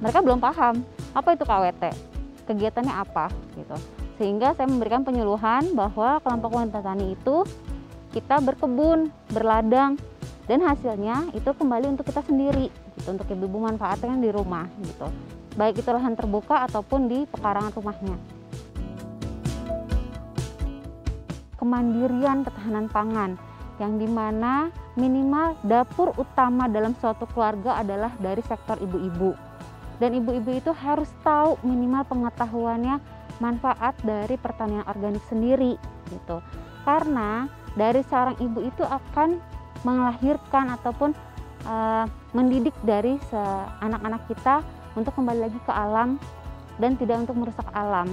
mereka belum paham apa itu KWT, kegiatannya apa gitu. Sehingga saya memberikan penyuluhan bahwa kelompok wanita tani itu kita berkebun, berladang, dan hasilnya itu kembali untuk kita sendiri gitu, untuk ibu-ibu manfaatkan di rumah gitu. Baik itu lahan terbuka ataupun di pekarangan rumahnya. Kemandirian ketahanan pangan yang dimana minimal dapur utama dalam suatu keluarga adalah dari sektor ibu-ibu. Dan ibu-ibu itu harus tahu minimal pengetahuannya manfaat dari pertanian organik sendiri gitu. Karena dari seorang ibu itu akan melahirkan ataupun mendidik dari anak-anak kita untuk kembali lagi ke alam dan tidak untuk merusak alam.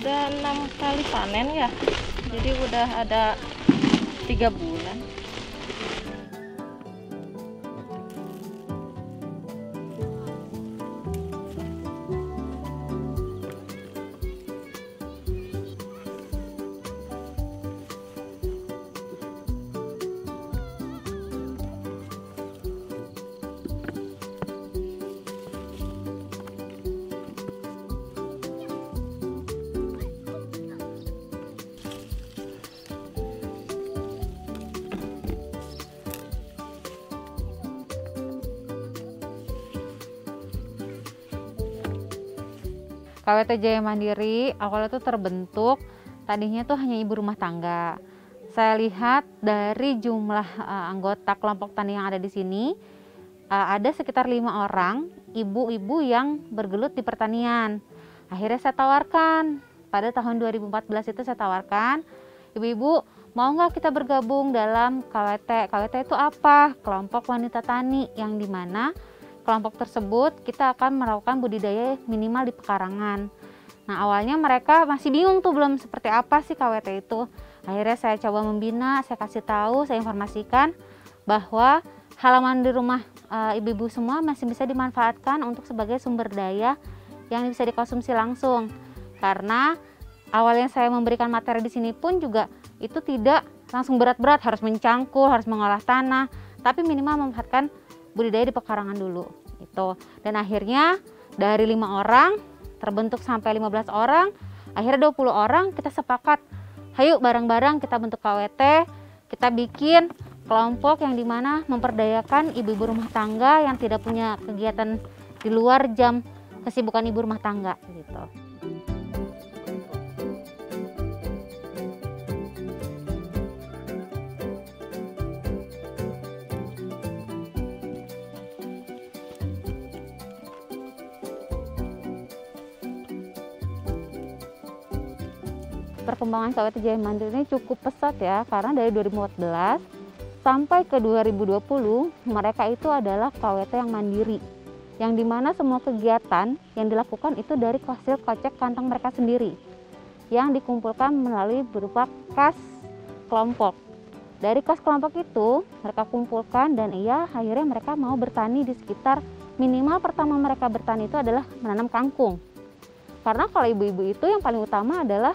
Udah 6 kali panen ya, jadi udah ada 3 bulan. KWT Jaya Mandiri awalnya tuh terbentuk, tadinya tuh hanya ibu rumah tangga. Saya lihat dari jumlah anggota kelompok tani yang ada di sini, ada sekitar 5 orang ibu-ibu yang bergelut di pertanian. Akhirnya saya tawarkan, pada tahun 2014 itu saya tawarkan, ibu-ibu mau nggak kita bergabung dalam KWT? KWT itu apa? Kelompok wanita tani, yang dimana kelompok tersebut kita akan melakukan budidaya minimal di pekarangan. Nah, awalnya mereka masih bingung tuh, belum seperti apa sih KWT itu. Akhirnya saya coba membina, saya kasih tahu, saya informasikan bahwa halaman di rumah ibu-ibu semua masih bisa dimanfaatkan untuk sebagai sumber daya yang bisa dikonsumsi langsung. Karena awalnya saya memberikan materi di sini pun juga itu tidak langsung berat-berat, harus mencangkul, harus mengolah tanah, tapi minimal memanfaatkan budidaya di pekarangan dulu itu. Dan akhirnya dari 5 orang terbentuk sampai 15 orang, akhirnya 20 orang kita sepakat, ayo bareng-bareng kita bentuk KWT, kita bikin kelompok yang dimana memperdayakan ibu-ibu rumah tangga yang tidak punya kegiatan di luar jam kesibukan ibu rumah tangga gitu. Perkembangan KWT Jaya Mandiri ini cukup pesat ya, karena dari 2014 sampai ke 2020 mereka itu adalah KWT yang mandiri, yang dimana semua kegiatan yang dilakukan itu dari hasil kocek kantong mereka sendiri yang dikumpulkan melalui berupa kas kelompok. Dari kas kelompok itu mereka kumpulkan, dan akhirnya mereka mau bertani di sekitar, minimal pertama mereka bertani itu adalah menanam kangkung. Karena kalau ibu-ibu itu yang paling utama adalah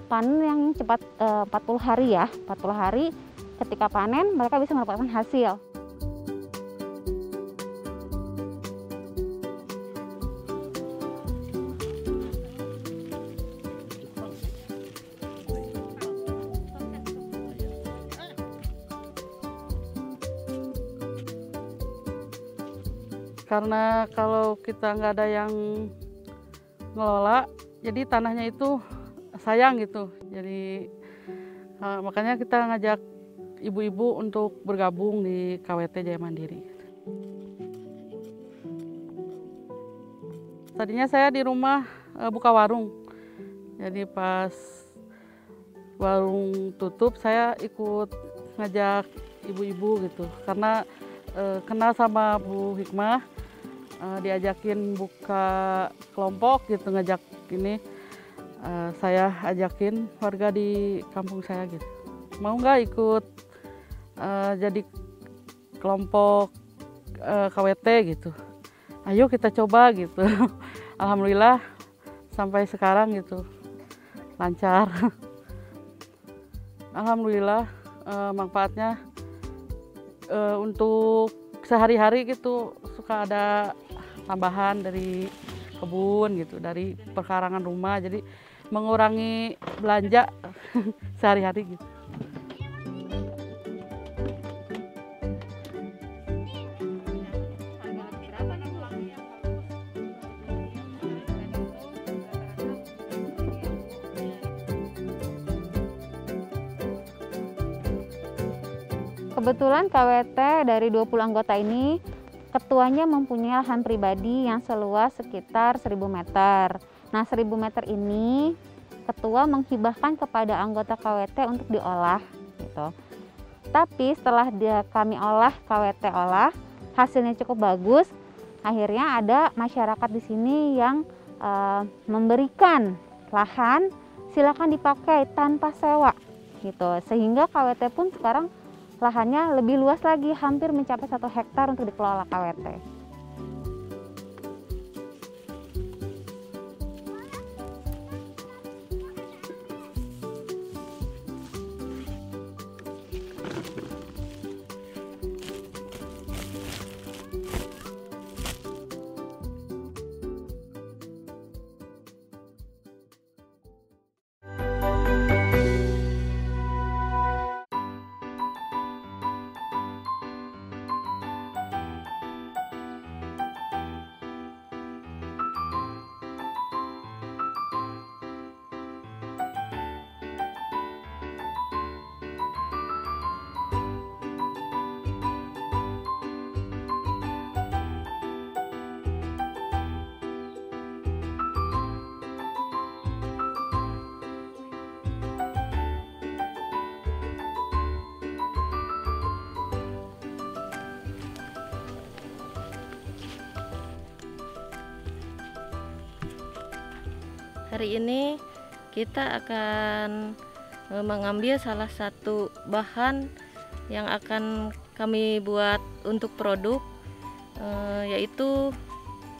panen yang cepat, 40 hari ya, 40 hari ketika panen mereka bisa mendapatkan hasil. Karena kalau kita nggak ada yang ngelola, jadi tanahnya itu sayang gitu. Jadi makanya kita ngajak ibu-ibu untuk bergabung di KWT Jaya Mandiri. Tadinya saya di rumah buka warung, jadi pas warung tutup saya ikut ngajak ibu-ibu gitu, karena kenal sama Bu Hikmah, diajakin buka kelompok gitu, ngajak ini, saya ajakin warga di kampung saya gitu, mau nggak ikut jadi kelompok KWT gitu, ayo kita coba gitu. Alhamdulillah sampai sekarang gitu lancar. Alhamdulillah manfaatnya untuk sehari-hari gitu, suka ada tambahan dari kebun gitu, dari perkarangan rumah, jadi mengurangi belanja sehari-hari gitu. Kebetulan KWT dari 20 anggota ini, ketuanya mempunyai lahan pribadi yang seluas sekitar 1000 meter. Nah, 1000 meter ini ketua menghibahkan kepada anggota KWT untuk diolah gitu. Tapi setelah kami olah, KWT olah, hasilnya cukup bagus. Akhirnya ada masyarakat di sini yang memberikan lahan, silakan dipakai tanpa sewa gitu. Sehingga KWT pun sekarang lahannya lebih luas lagi, hampir mencapai 1 hektar untuk dikelola KWT. Hari ini kita akan mengambil salah satu bahan yang akan kami buat untuk produk, yaitu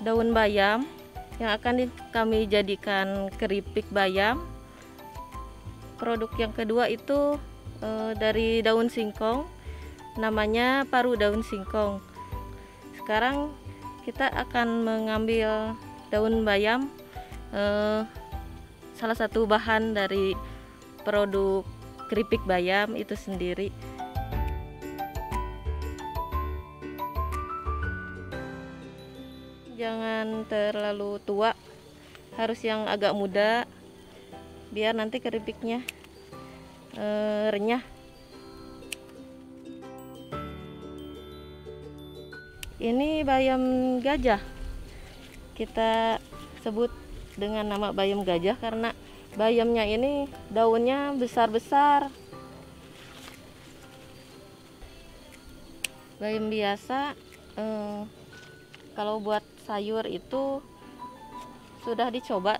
daun bayam yang akan kami jadikan keripik bayam. Produk yang kedua itu dari daun singkong, namanya paru daun singkong. Sekarang kita akan mengambil daun bayam, salah satu bahan dari produk keripik bayam itu sendiri. Jangan terlalu tua, harus yang agak muda biar nanti keripiknya renyah. Ini bayam gajah, kita sebut dengan nama bayam gajah karena bayamnya ini daunnya besar-besar. Bayam biasa kalau buat sayur itu sudah dicoba,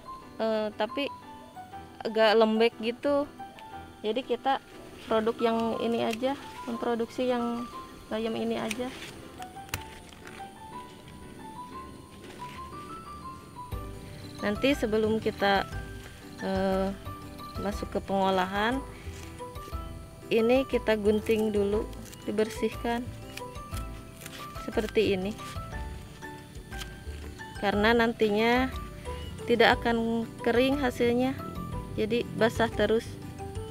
tapi agak lembek gitu. Jadi kita produk yang ini aja, memproduksi yang bayam ini aja. Nanti sebelum kita masuk ke pengolahan, ini kita gunting dulu, dibersihkan seperti ini, karena nantinya tidak akan kering hasilnya, jadi basah terus.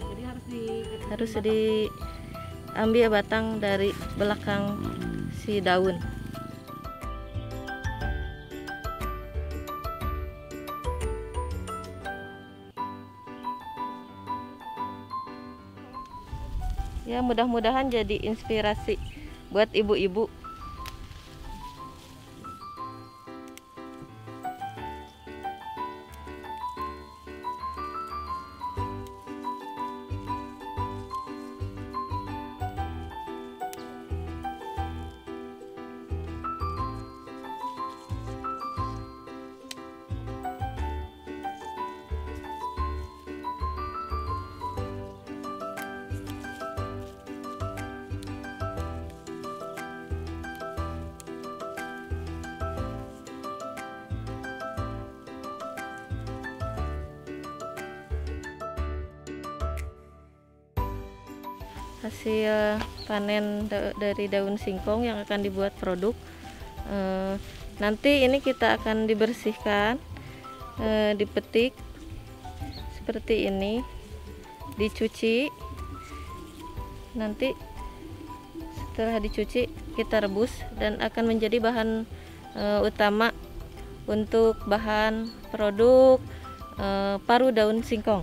Jadi harus diambil batang dari belakang si daun. Ya mudah-mudahan jadi inspirasi buat ibu-ibu. Hasil panen dari daun singkong yang akan dibuat produk. Nanti ini kita akan dibersihkan, dipetik seperti ini, dicuci. Nanti setelah dicuci kita rebus dan akan menjadi bahan utama untuk bahan produk paru daun singkong.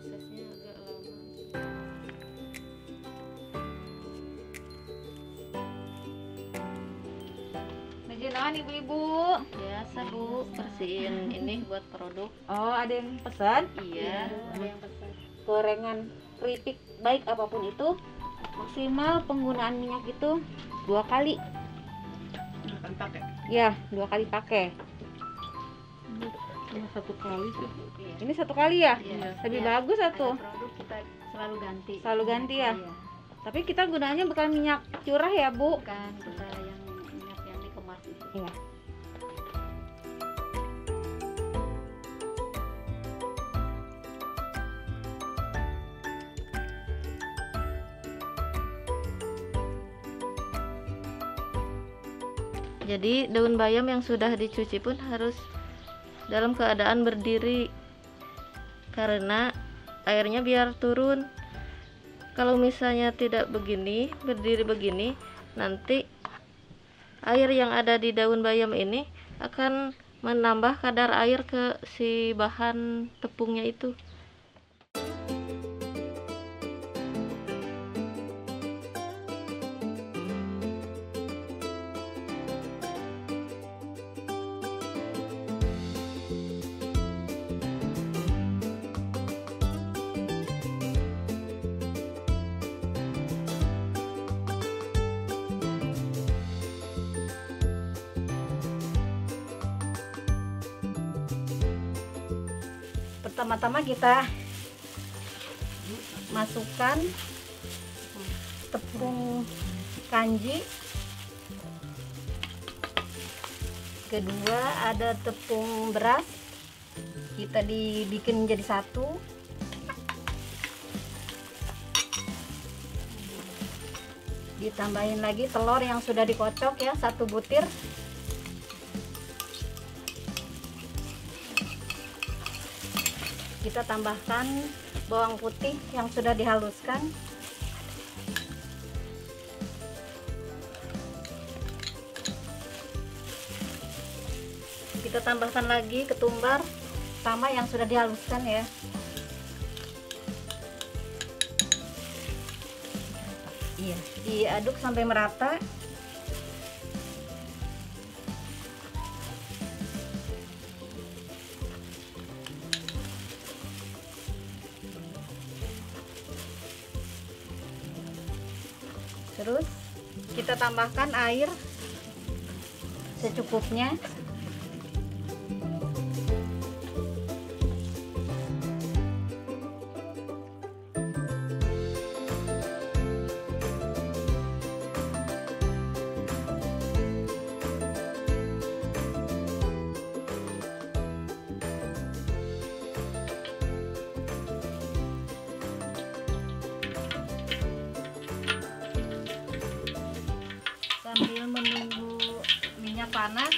Prosesnya agak lama. Najunahan ibu-ibu. Biasa Bu, bersihin ini buat produk. Oh, ada yang pesan? Iya. Ada yang pesan. Gorengan keripik baik apapun itu, maksimal penggunaan minyak itu 2 kali. Ya, 2 kali pakai. Cuma 1 kali sih. Ini 1 kali ya? Iya. Lebih bagus satu. Produk kita selalu ganti. Selalu ganti ya. Iya. Tapi kita gunanya bukan minyak curah ya, Bu? Bukan kita yang minyak yang dikemas itu. Iya. Jadi daun bayam yang sudah dicuci pun harus dalam keadaan berdiri karena airnya biar turun. Kalau misalnya tidak begini, berdiri begini, nanti air yang ada di daun bayam ini akan menambah kadar air ke si bahan tepungnya itu. Pertama-tama kita masukkan tepung kanji. Kedua ada tepung beras. Kita dibikin jadi satu. Ditambahin lagi telur yang sudah dikocok ya, 1 butir. Kita tambahkan bawang putih yang sudah dihaluskan. Kita tambahkan lagi ketumbar sama yang sudah dihaluskan ya. Iya, diaduk sampai merata. Terus kita tambahkan air secukupnya. Sambil menunggu minyak panas,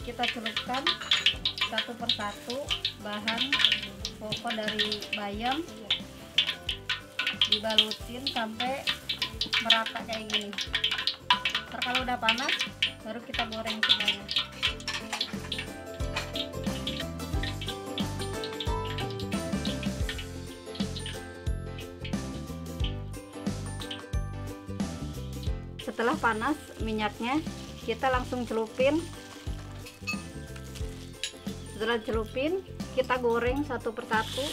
kita celupkan satu persatu bahan pokok dari bayam, dibalutin sampai merata kayak gini. Ntar kalau udah panas baru kita goreng semuanya. Setelah panas minyaknya, kita langsung celupin. Setelah celupin, kita goreng satu persatu.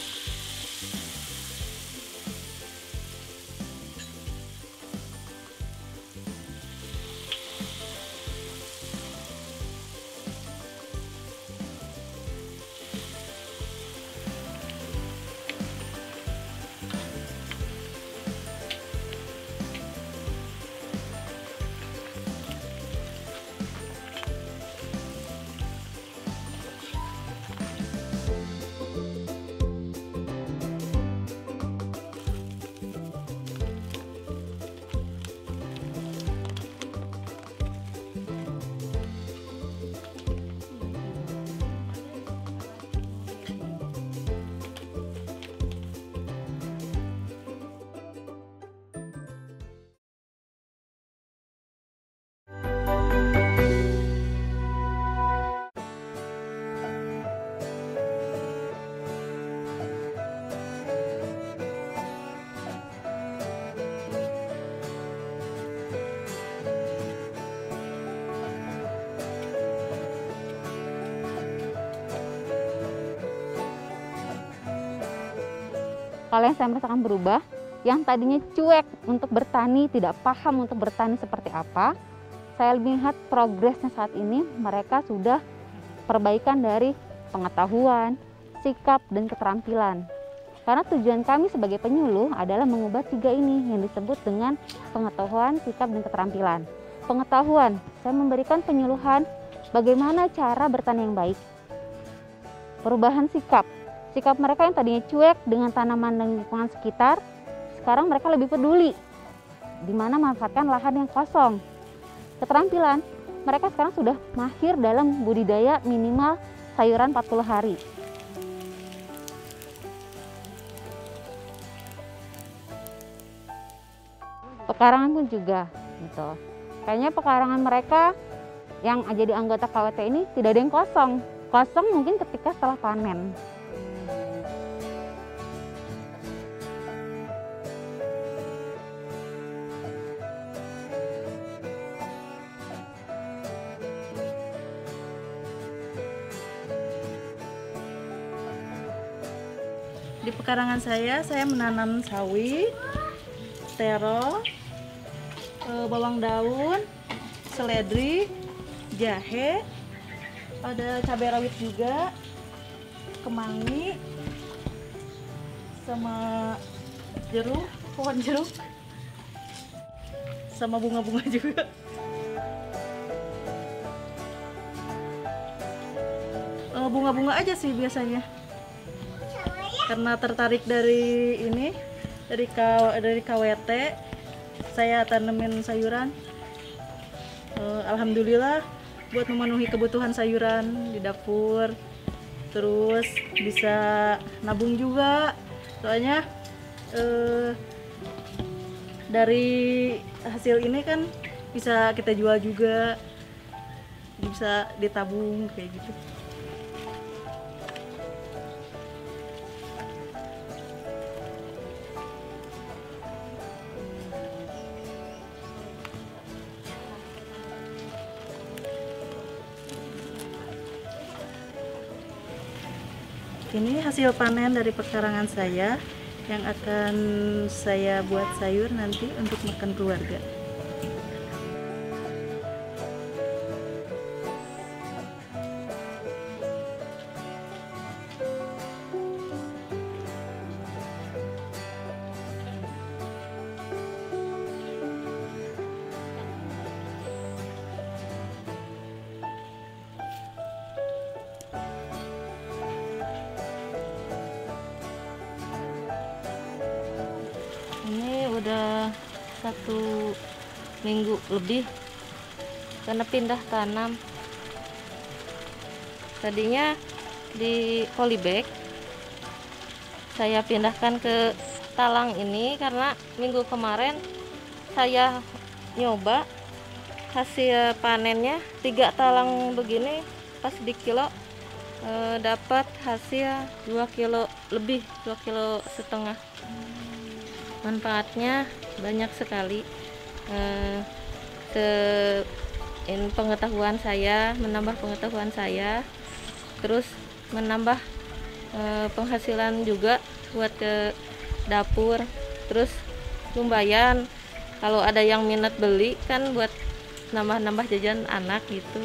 Kalau yang saya merasakan berubah, yang tadinya cuek untuk bertani, tidak paham untuk bertani seperti apa, saya lihat progresnya saat ini mereka sudah perbaikan dari pengetahuan, sikap, dan keterampilan. Karena tujuan kami sebagai penyuluh adalah mengubah 3 ini yang disebut dengan pengetahuan, sikap, dan keterampilan. Pengetahuan, saya memberikan penyuluhan bagaimana cara bertani yang baik. Perubahan sikap, sikap mereka yang tadinya cuek dengan tanaman dan lingkungan sekitar, sekarang mereka lebih peduli di mana memanfaatkan lahan yang kosong. Keterampilan, mereka sekarang sudah mahir dalam budidaya minimal sayuran 40 hari. Pekarangan pun juga gitu. Kayaknya pekarangan mereka yang jadi anggota KWT ini tidak ada yang kosong. Kosong mungkin ketika setelah panen. Di pekarangan saya menanam sawi, terong, bawang daun, seledri, jahe, ada cabai rawit juga, kemangi, sama jeruk, pohon jeruk, sama bunga-bunga juga. Bunga-bunga aja sih biasanya. Karena tertarik dari ini, dari KWT, saya tanemin sayuran. Alhamdulillah buat memenuhi kebutuhan sayuran di dapur, terus bisa nabung juga. Soalnya dari hasil ini kan bisa kita jual juga, bisa ditabung kayak gitu. Ini hasil panen dari pekarangan saya yang akan saya buat sayur nanti untuk makan keluarga. Ini udah 1 minggu lebih karena pindah tanam. Tadinya di polybag. Saya pindahkan ke talang ini karena minggu kemarin saya nyoba, hasil panennya 3 talang begini pas di kilo dapat hasil 2 kilo lebih, 2,5 kilo. Manfaatnya banyak sekali. Pengetahuan saya, menambah pengetahuan saya, terus menambah penghasilan juga buat ke dapur, terus lumayan kalau ada yang minat beli kan buat nambah-nambah jajan anak gitu.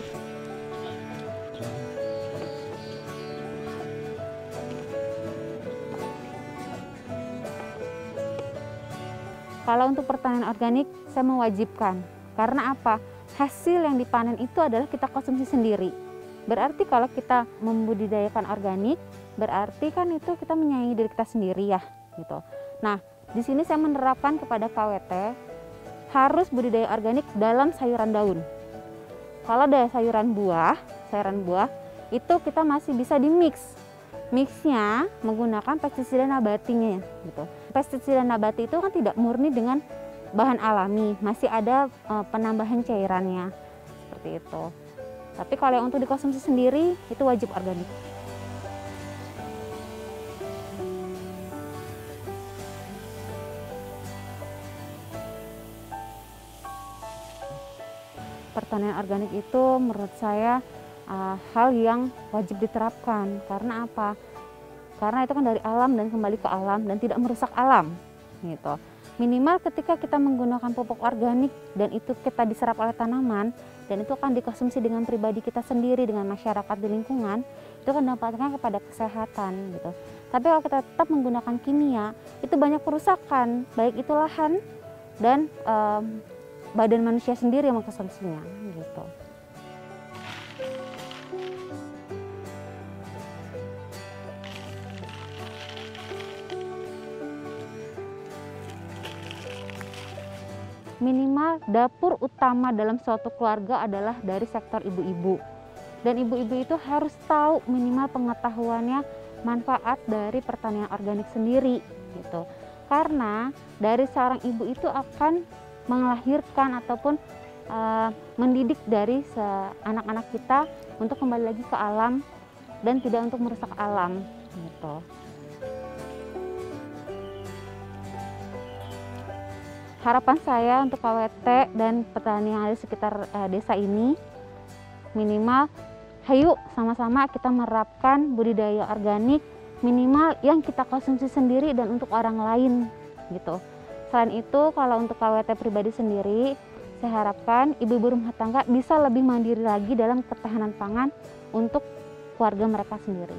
Kalau untuk pertanian organik saya mewajibkan, karena apa? Hasil yang dipanen itu adalah kita konsumsi sendiri. Berarti kalau kita membudidayakan organik, berarti kan itu kita menyayangi diri kita sendiri ya, gitu. Nah, di sini saya menerapkan kepada KWT harus budidaya organik dalam sayuran daun. Kalau ada sayuran buah itu kita masih bisa di mix. Mixnya menggunakan pestisida nabatinya, gitu. Pestisida nabati itu kan tidak murni dengan bahan alami, masih ada penambahan cairannya seperti itu. Tapi kalau yang untuk dikonsumsi sendiri itu wajib organik. Pertanian organik itu menurut saya hal yang wajib diterapkan. Karena apa? Karena itu kan dari alam dan kembali ke alam dan tidak merusak alam, gitu. Minimal ketika kita menggunakan pupuk organik dan itu kita diserap oleh tanaman dan itu akan dikonsumsi dengan pribadi kita sendiri, dengan masyarakat di lingkungan, itu akan dampaknya kepada kesehatan, gitu. Tapi kalau kita tetap menggunakan kimia, itu banyak kerusakan, baik itu lahan dan badan manusia sendiri yang mengkonsumsinya, gitu. Minimal dapur utama dalam suatu keluarga adalah dari sektor ibu-ibu. Dan ibu-ibu itu harus tahu minimal pengetahuannya manfaat dari pertanian organik sendiri, gitu. Karena dari seorang ibu itu akan melahirkan ataupun mendidik dari anak-anak kita untuk kembali lagi ke alam dan tidak untuk merusak alam, gitu. Harapan saya untuk KWT dan petani yang ada di sekitar desa ini, minimal hayu sama-sama kita menerapkan budidaya organik minimal yang kita konsumsi sendiri dan untuk orang lain, gitu. Selain itu, kalau untuk KWT pribadi sendiri, saya harapkan ibu-ibu rumah tangga bisa lebih mandiri lagi dalam ketahanan pangan untuk keluarga mereka sendiri.